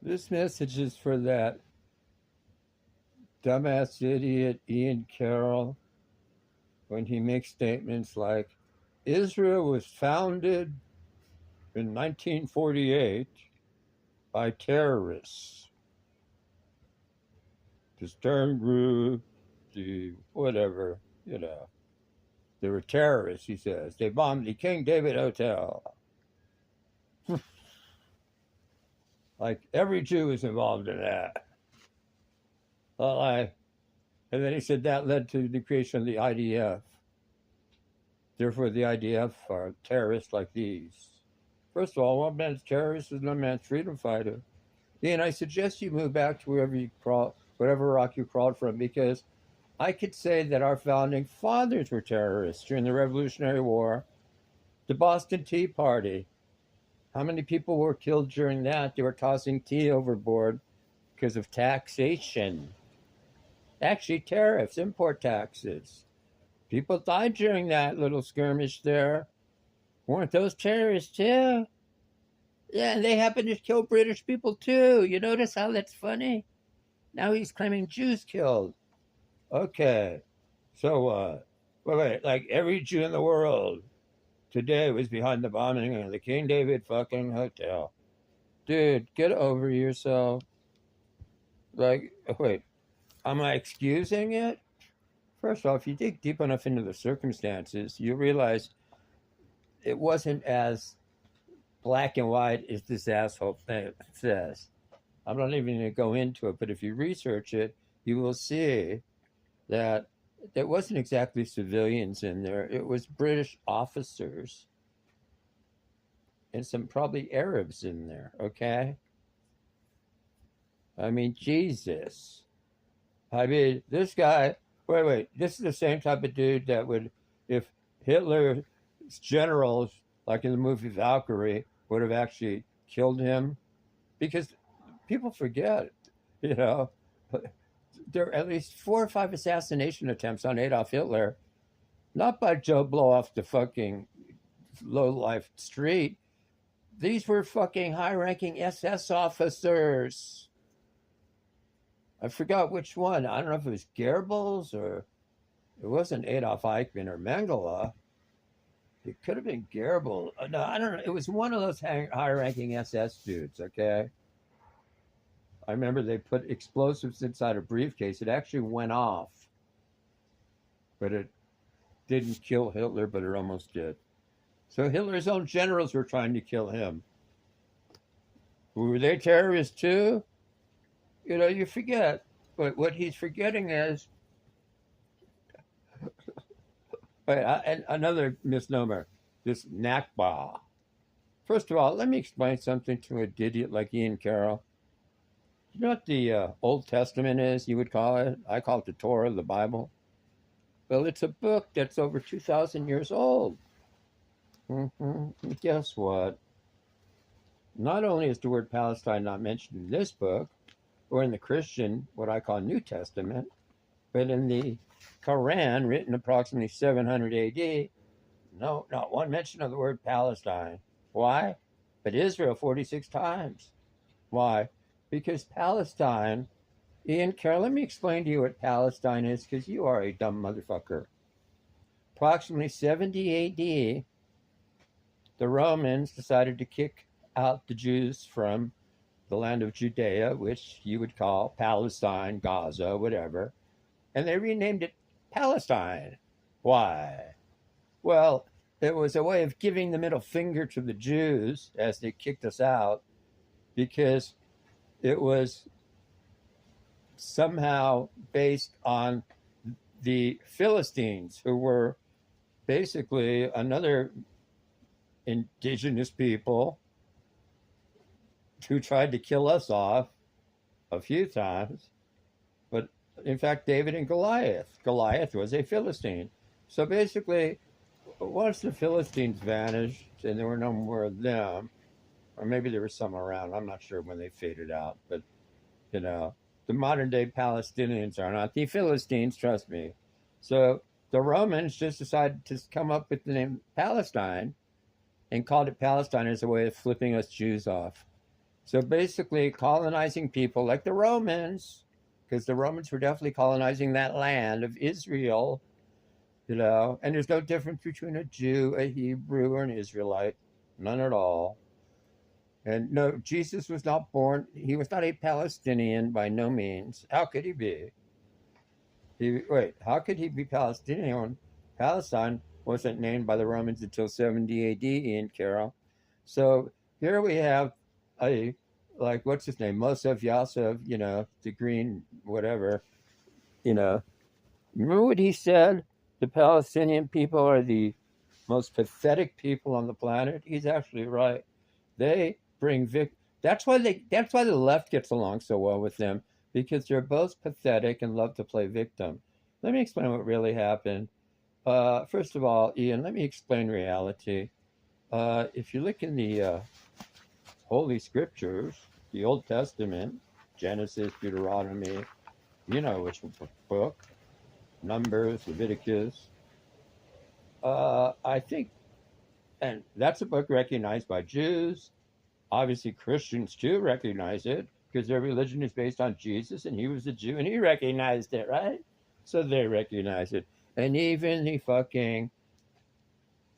This message is for that dumbass idiot Ian Carroll when he makes statements like Israel was founded in 1948 by terrorists. The Stern Group, the whatever, you know. They were terrorists, he says. They bombed the King David Hotel. Like every Jew is involved in that. And then he said that led to the creation of the IDF. Therefore, the IDF are terrorists like these. First of all, one man's terrorist is another man's freedom fighter. Ian, I suggest you move back to wherever you crawl, whatever rock you crawled from, because I could say that our founding fathers were terrorists during the Revolutionary War, the Boston Tea Party. How many people were killed during that? They were tossing tea overboard because of taxation. Actually, tariffs, import taxes. People died during that little skirmish there. Weren't those terrorists too? Yeah, and they happened to kill British people too. You notice how that's funny? Now he's claiming Jews killed. Okay. So, wait, like every Jew in the world today was behind the bombing of the King David fucking hotel. Dude, get over yourself. Like, wait, am I excusing it? First off, if you dig deep enough into the circumstances, you realize it wasn't as black and white as this asshole says. I'm not even going to go into it, but if you research it, you will see that there wasn't exactly civilians in there. It was British officers and some probably Arabs in there, okay? I mean, Jesus. I mean, this guy, wait, this is the same type of dude that would, if Hitler's generals, like in the movie Valkyrie, would have actually killed him, because people forget, you know, there are at least 4 or 5 assassination attempts on Adolf Hitler, not by Joe Blow off the fucking low-life street. These were fucking high-ranking SS officers. I forgot which one. I don't know if it was Goebbels or it wasn't Adolf Eichmann or Mengele. It could have been Goebbels. No, I don't know. It was one of those high-ranking SS dudes, okay? I remember they put explosives inside a briefcase. It actually went off. But it didn't kill Hitler, but it almost did. So Hitler's own generals were trying to kill him. Were they terrorists too? You know, you forget. But what he's forgetting is and another misnomer, this Nakba. First of all, let me explain something to an idiot like Ian Carroll. You know what the Old Testament is, you would call it? I call it the Torah, the Bible. Well, it's a book that's over 2,000 years old. Guess what? Not only is the word Palestine not mentioned in this book, or in the Christian, what I call New Testament, but in the Quran, written approximately 700 AD, no, not one mention of the word Palestine. Why? But Israel 46 times. Why? Because Palestine, Ian Carroll, let me explain to you what Palestine is, because you are a dumb motherfucker. Approximately 70 AD, the Romans decided to kick out the Jews from the land of Judea, which you would call Palestine, Gaza, whatever, and they renamed it Palestine. Why? Well, it was a way of giving the middle finger to the Jews as they kicked us out, because it was somehow based on the Philistines, who were basically another indigenous people who tried to kill us off a few times. But in fact, David and Goliath was a Philistine. So basically, once the Philistines vanished and there were no more of them, or maybe there were some around, I'm not sure when they faded out, but you know, the modern day Palestinians are not the Philistines, trust me. So the Romans just decided to come up with the name Palestine and called it Palestine as a way of flipping us Jews off. So basically, colonizing people like the Romans, because the Romans were definitely colonizing that land of Israel, and there's no difference between a Jew, a Hebrew, or an Israelite, none at all. And no, Jesus was not born, he was not a Palestinian by no means. How could he be? Wait, how could he be Palestinian? Palestine wasn't named by the Romans until 70 AD, Ian Carroll. So here we have like, what's his name? Mosef Yosef, the green, whatever, Remember what he said? The Palestinian people are the most pathetic people on the planet. He's actually right. They bring That's why the left gets along so well with them, because they're both pathetic and love to play victim. Let me explain what really happened. First of all, Ian, let me explain reality. If you look in the Holy Scriptures, the Old Testament, Genesis, Deuteronomy, which book, Numbers, Leviticus, I think, and that's a book recognized by Jews. Obviously, Christians too recognize it, because their religion is based on Jesus, and he was a Jew, and he recognized it, right? So they recognize it. And even the fucking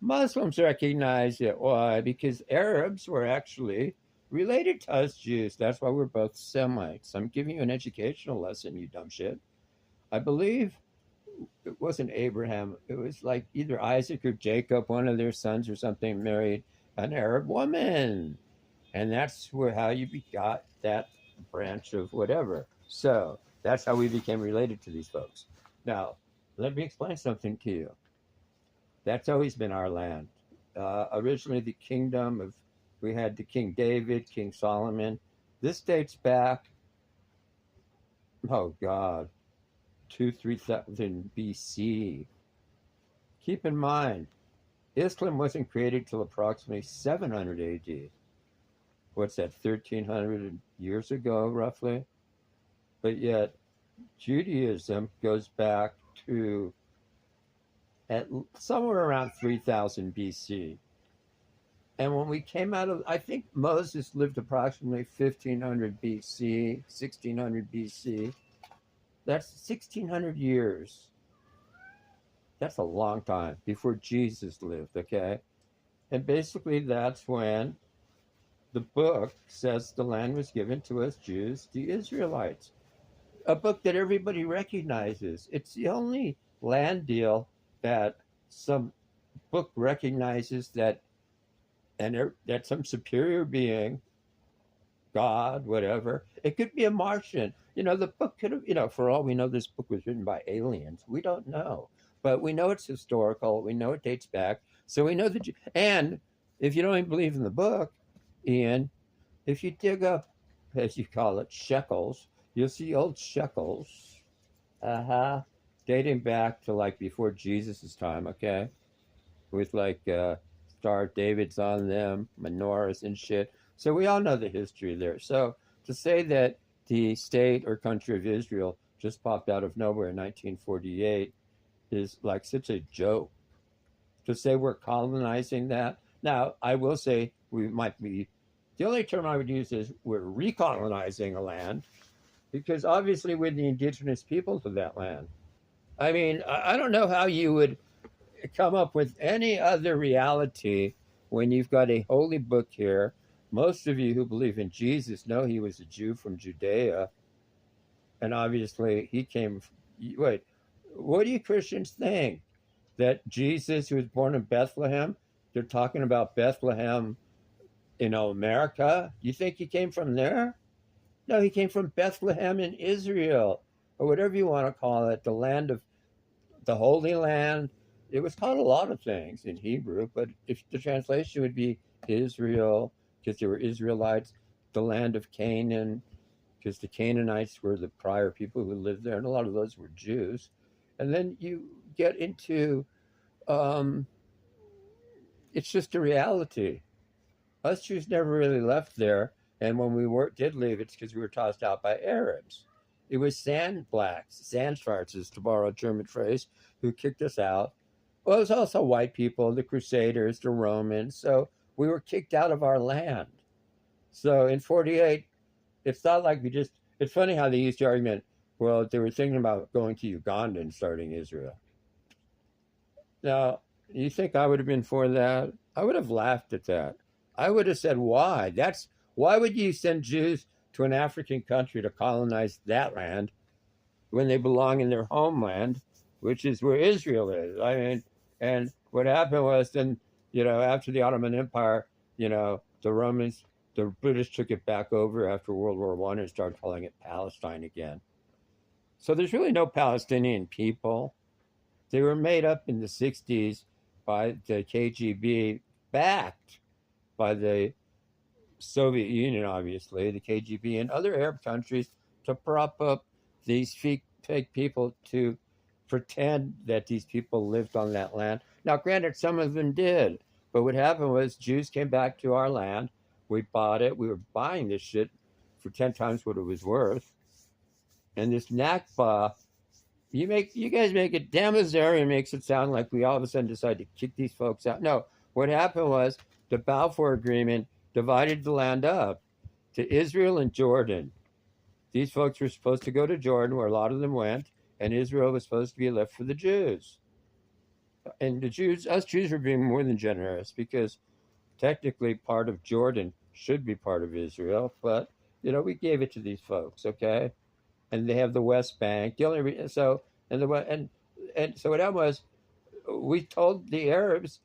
Muslims recognize it. Why? Because Arabs were actually related to us Jews. That's why we're both Semites. I'm giving you an educational lesson, you dumb shit. I believe it wasn't Abraham. It was like either Isaac or Jacob, one of their sons or something, married an Arab woman. And that's how you got that branch of whatever. So that's how we became related to these folks. Now, let me explain something to you. That's always been our land. Originally, the kingdom we had the King David, King Solomon. This dates back, oh God, 3,000 BC. Keep in mind, Islam wasn't created till approximately 700 AD. What's that, 1,300 years ago, roughly? But yet, Judaism goes back to somewhere around 3,000 BC. And when we came out of, I think Moses lived approximately 1,500 BC, 1,600 BC. That's 1,600 years. That's a long time before Jesus lived, okay? And basically that's when the book says the land was given to us Jews, the Israelites. A book that everybody recognizes. It's the only land deal that some book recognizes that some superior being, God, whatever, it could be a Martian. The book could have, for all we know, this book was written by aliens. We don't know. But we know it's historical. We know it dates back. So we know that. And if you don't even believe in the book, Ian, if you dig up, as you call it, shekels, you'll see old shekels, dating back to like before Jesus' time, okay? With like Star of David's on them, menorahs and shit. So we all know the history there. So to say that the state or country of Israel just popped out of nowhere in 1948 is like such a joke. To say we're colonizing that. Now, I will say we might be, the only term I would use is we're recolonizing a land, because obviously we're the indigenous peoples of that land. I mean, I don't know how you would come up with any other reality when you've got a holy book here. Most of you who believe in Jesus know he was a Jew from Judea. And obviously he came. Wait, what do you Christians think? That Jesus, who was born in Bethlehem, they're talking about Bethlehem, America? You think he came from there? No, he came from Bethlehem in Israel, or whatever you want to call it, the land of the Holy Land. It was called a lot of things in Hebrew, but if the translation would be Israel, because they were Israelites, the land of Canaan, because the Canaanites were the prior people who lived there, and a lot of those were Jews. And then you get into, it's just a reality. Us Jews never really left there, and when we did leave, it's because we were tossed out by Arabs. It was Sandschwarzes, to borrow a German phrase, who kicked us out. Well, it was also white people, the Crusaders, the Romans. So we were kicked out of our land. So in 48, it's not like we just, it's funny how they used the argument, well, they were thinking about going to Uganda and starting Israel. Now, you think I would have been for that? I would have laughed at that. I would have said, why? Why would you send Jews to an African country to colonize that land when they belong in their homeland, which is where Israel is? I mean, and what happened was then, after the Ottoman Empire, the Romans, the British took it back over after World War I and started calling it Palestine again. So there's really no Palestinian people. They were made up in the 60s by the KGB, backed by the Soviet Union, obviously, the KGB and other Arab countries, to prop up these fake people, to pretend that these people lived on that land. Now, granted, some of them did, but what happened was Jews came back to our land. We bought it. We were buying this shit for 10 times what it was worth. And this Nakba, you guys make it, danbilzerian makes it sound like we all of a sudden decided to kick these folks out. No, what happened was the Balfour Agreement divided the land up to Israel and Jordan. These folks were supposed to go to Jordan, where a lot of them went, and Israel was supposed to be left for the Jews. And us Jews were being more than generous, because technically part of Jordan should be part of Israel, but we gave it to these folks, okay? And they have the West Bank. So what happened was, we told the Arabs,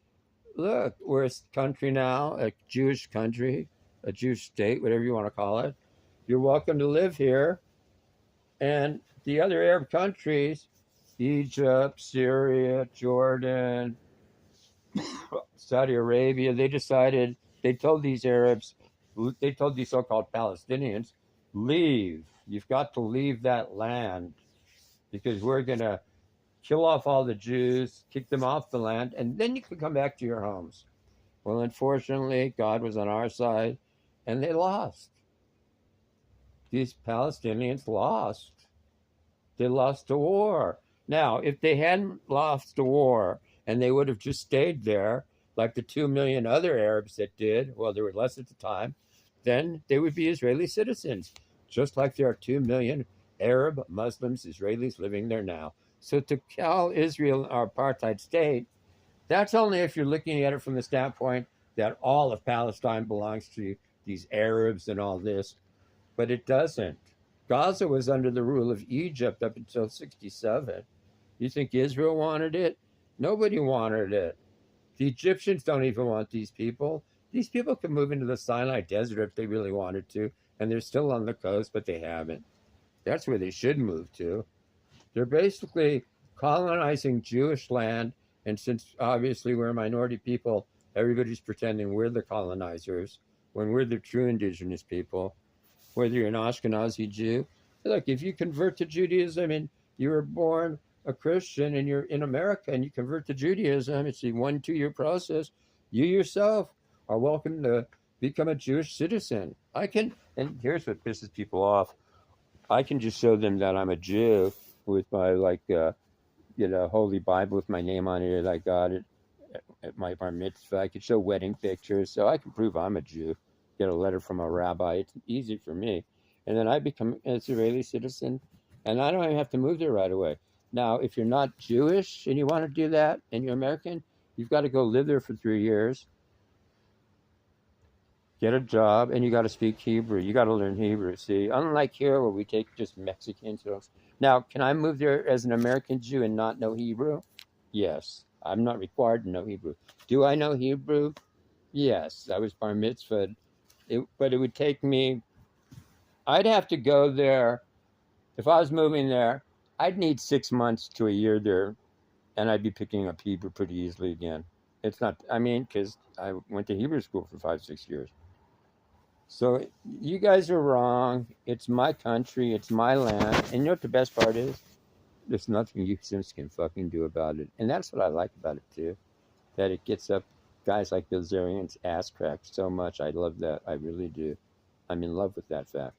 look, we're a country now, a Jewish country, a Jewish state, whatever you want to call it. You're welcome to live here. And the other Arab countries, Egypt, Syria, Jordan, Saudi Arabia, they told these so-called Palestinians, leave. You've got to leave that land, because we're going to kill off all the Jews, kick them off the land, and then you can come back to your homes. Well, unfortunately, God was on our side, and they lost. These Palestinians lost. They lost the war. Now, if they hadn't lost the war and they would have just stayed there, like the 2 million other Arabs that did, well, there were less at the time, then they would be Israeli citizens, just like there are 2 million Arab Muslims, Israelis living there now. So to call Israel an apartheid state, that's only if you're looking at it from the standpoint that all of Palestine belongs to these Arabs and all this, but it doesn't. Gaza was under the rule of Egypt up until 1967. You think Israel wanted it? Nobody wanted it. The Egyptians don't even want these people. These people can move into the Sinai Desert if they really wanted to, and they're still on the coast, but they haven't. That's where they should move to. They're basically colonizing Jewish land, and since obviously we're a minority people, everybody's pretending we're the colonizers when we're the true indigenous people. Whether you're an Ashkenazi Jew, look, if you convert to Judaism and you were born a Christian and you're in America and you convert to Judaism, it's a 1-2 year process. You yourself are welcome to become a Jewish citizen. And here's what pisses people off. I can just show them that I'm a Jew with my Holy Bible with my name on it. I got it at my bar mitzvah. I could show wedding pictures, so I can prove I'm a Jew. Get a letter from a rabbi. It's easy for me. And then I become an Israeli citizen, and I don't even have to move there right away. Now, if you're not Jewish and you want to do that and you're American, you've got to go live there for 3 years, get a job, and you got to speak Hebrew. You got to learn Hebrew. See, unlike here where we take just Mexicans. Now, can I move there as an American Jew and not know Hebrew? Yes. I'm not required to know Hebrew. Do I know Hebrew? Yes. I was bar mitzvahed. But it would take me, I'd have to go there. If I was moving there, I'd need 6 months to a year there, and I'd be picking up Hebrew pretty easily again. It's not, because I went to Hebrew school for 5-6 years. So you guys are wrong. It's my country. It's my land. And you know what the best part is? There's nothing you can fucking do about it. And that's what I like about it, too, that it gets up guys like Bilzerian's ass cracked so much. I love that. I really do. I'm in love with that fact.